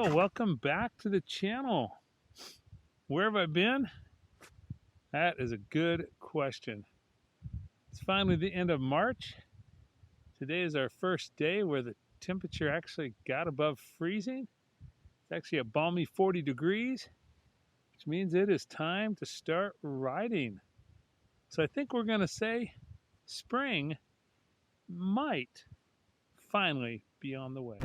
Hello, welcome back to the channel. Where have I been? That is a good question. It's finally the end of March. Today is our first day where the temperature actually got above freezing. It's actually a balmy 40 degrees, which means it is time to start riding. So I think we're going to say spring might finally be on the way.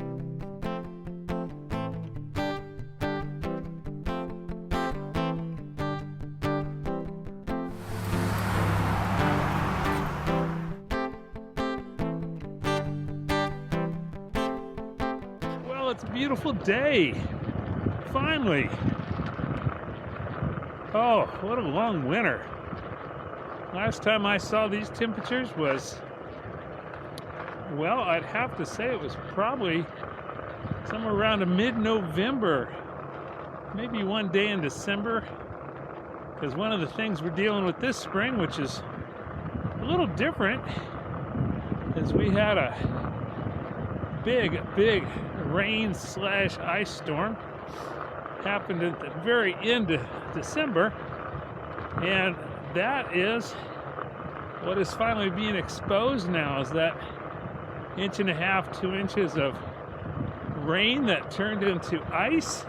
Well, it's a beautiful day. Finally. Oh, what a long winter. Last time I saw these temperatures was, well, I'd have to say it was probably somewhere around mid-November, maybe one day in December, because one of the things we're dealing with this spring, which is a little different, is we had a big rain/ice storm happened at the very end of December, and that is what is finally being exposed now, is that 1.5 to 2 inches of rain that turned into ice.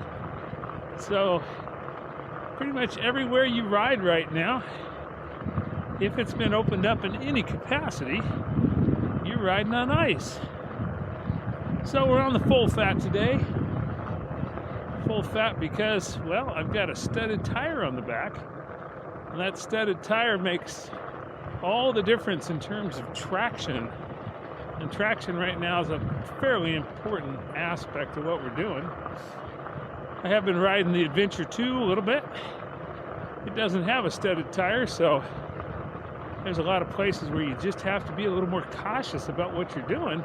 So pretty much everywhere you ride right now, if it's been opened up in any capacity, you're riding on ice. So we're on the full fat today. Full fat because, well, I've got a studded tire on the back, and that studded tire makes all the difference in terms of traction. And traction right now is a fairly important aspect of what we're doing. I have been riding the Adventure 2 a little bit. It doesn't have a studded tire, so there's a lot of places where you just have to be a little more cautious about what you're doing.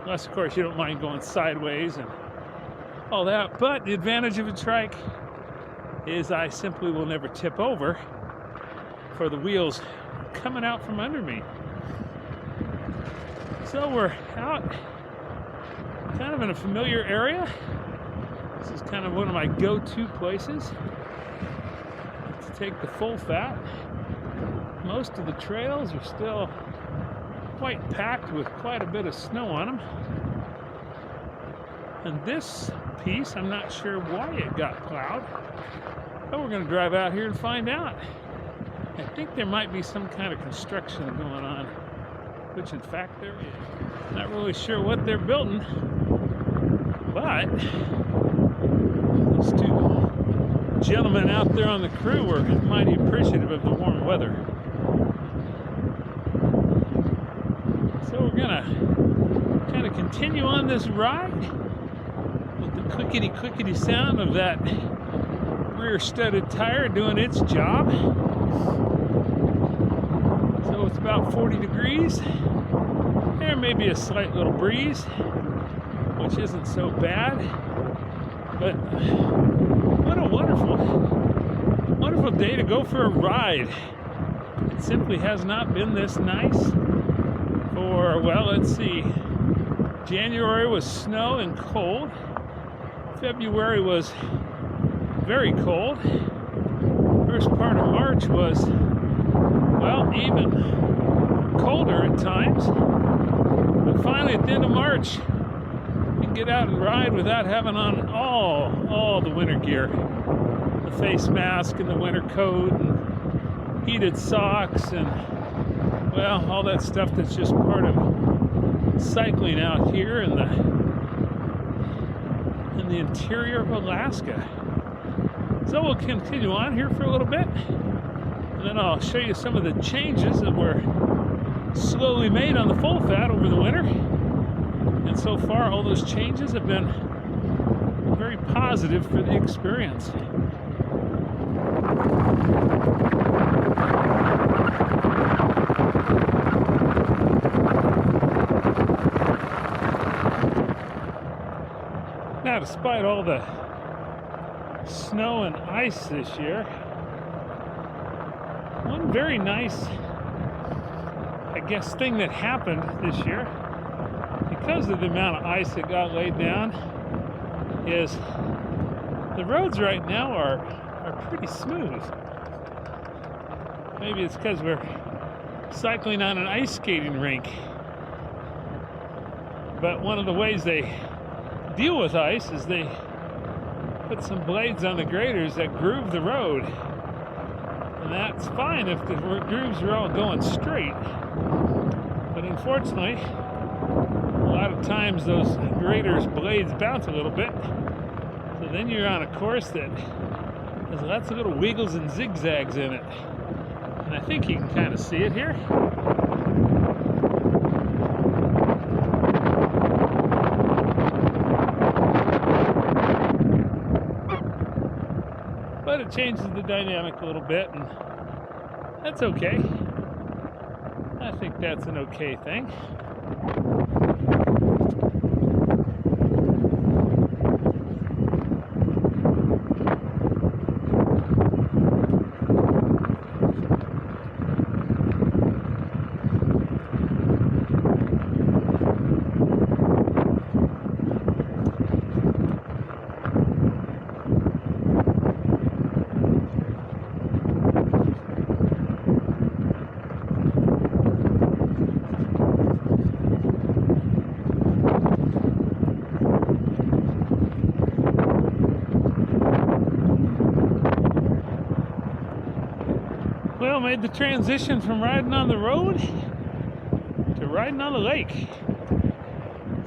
Unless, of course, you don't mind going sideways and all that. But the advantage of a trike is I simply will never tip over for the wheels coming out from under me. So we're out kind of in a familiar area. This is kind of one of my go-to places to take the full fat. Most of the trails are still quite packed with quite a bit of snow on them. And this piece, I'm not sure why it got plowed, but we're going to drive out here and find out. I think there might be some kind of construction going on, which in fact there is. Not really sure what they're building, but those two gentlemen out there on the crew were mighty appreciative of the warm weather. So we're gonna kind of continue on this ride with the clickety sound of that rear studded tire doing its job. So it's about 40 degrees. There may be a slight little breeze, which isn't so bad. But what a wonderful day to go for a ride. It simply has not been this nice for, well, let's see. January was snow and cold. February was very cold. First part of March was, well, even colder at times. But finally, at the end of March, you can get out and ride without having on all the winter gear. The face mask and the winter coat and heated socks and, well, all that stuff that's just part of cycling out here in the interior of Alaska. So we'll continue on here for a little bit, and then I'll show you some of the changes that were slowly made on the full fat over the winter. And so far, all those changes have been very positive for the experience. Now, despite all the snow and ice this year, one very nice, I guess, thing that happened this year, because of the amount of ice that got laid down, is the roads right now are pretty smooth. Maybe it's because we're cycling on an ice skating rink. But one of the ways they deal with ice is they put some blades on the graders that groove the road. And that's fine if the grooves are all going straight. But unfortunately, a lot of times those graders' blades bounce a little bit. So then you're on a course that has lots of little wiggles and zigzags in it. And I think you can kind of see it here. But it changes the dynamic a little bit, and that's okay. I think that's an okay thing. Well, made the transition from riding on the road to riding on the lake.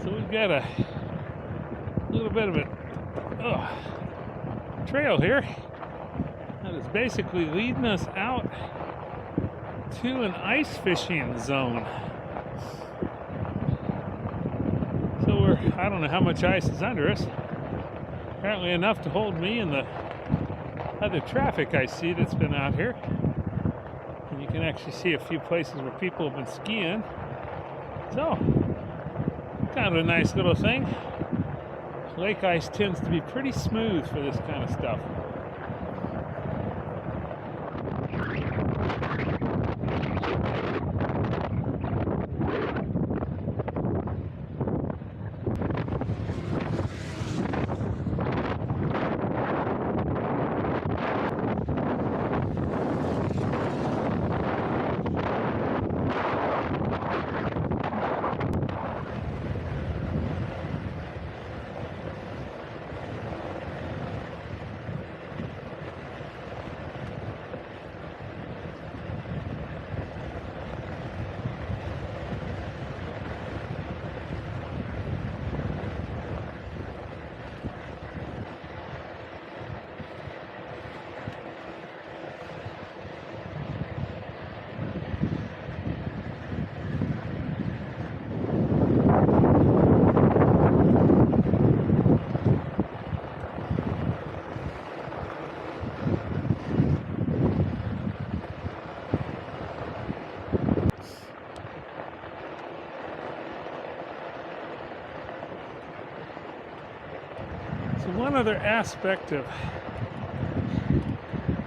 So we've got a little bit of a trail here that is basically leading us out to an ice fishing zone. So I don't know how much ice is under us. Apparently enough to hold me and the other traffic I see that's been out here. And you can actually see a few places where people have been skiing. So, kind of a nice little thing. Lake ice tends to be pretty smooth for this kind of stuff. So one other aspect of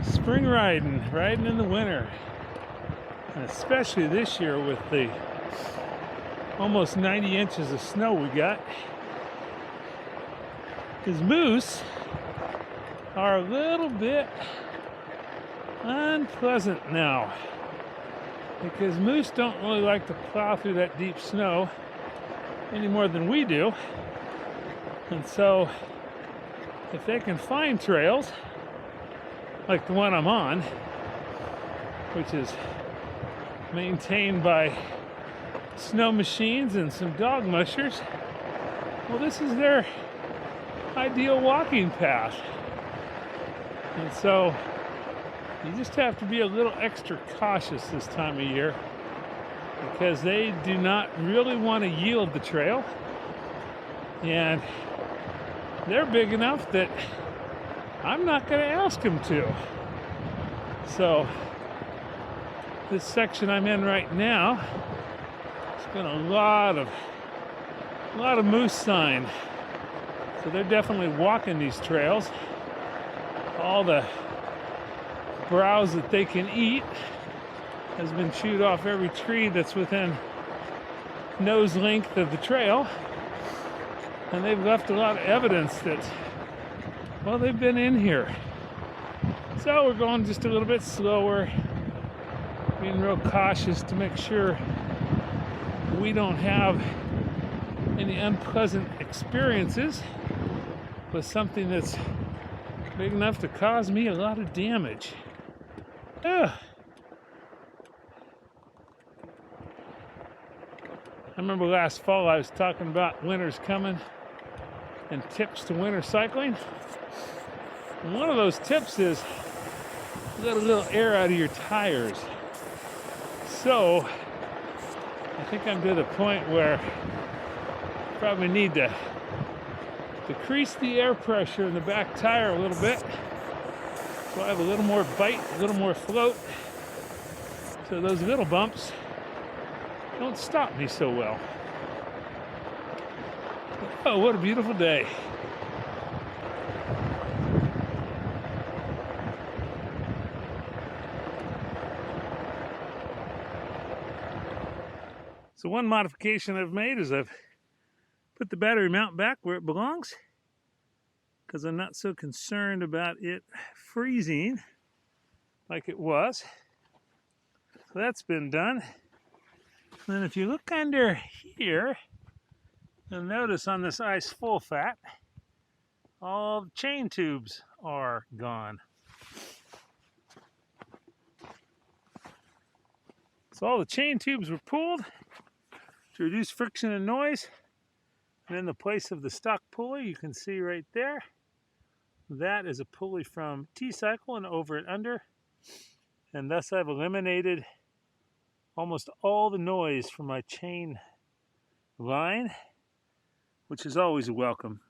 spring riding in the winter, and especially this year with the almost 90 inches of snow we got, is moose are a little bit unpleasant now, because moose don't really like to plow through that deep snow any more than we do. And so if they can find trails like the one I'm on, which is maintained by snow machines and some dog mushers, well, this is their ideal walking path. And so you just have to be a little extra cautious this time of year, because they do not really want to yield the trail, and they're big enough that I'm not going to ask them to. So this section I'm in right now, there's been a lot of moose sign. So they're definitely walking these trails. All the browse that they can eat has been chewed off every tree that's within nose length of the trail. And they've left a lot of evidence that, well, they've been in here. So we're going just a little bit slower, being real cautious to make sure we don't have any unpleasant experiences with something that's big enough to cause me a lot of damage. Ugh. I remember last fall I was talking about winter's coming and tips to winter cycling. And one of those tips is let a little air out of your tires. So I think I'm to the point where I probably need to decrease the air pressure in the back tire a little bit so I have a little more bite, a little more float, so those little bumps don't stop me so well. Oh, what a beautiful day. So one modification I've made is I've put the battery mount back where it belongs because I'm not so concerned about it freezing like it was. So that's been done. And then if you look under here, you'll notice on this ice full fat, all the chain tubes are gone. So all the chain tubes were pulled to reduce friction and noise. And in the place of the stock pulley, you can see right there, that is a pulley from T-Cycle and over and under. And thus I've eliminated almost all the noise from my chain line, which is always welcome.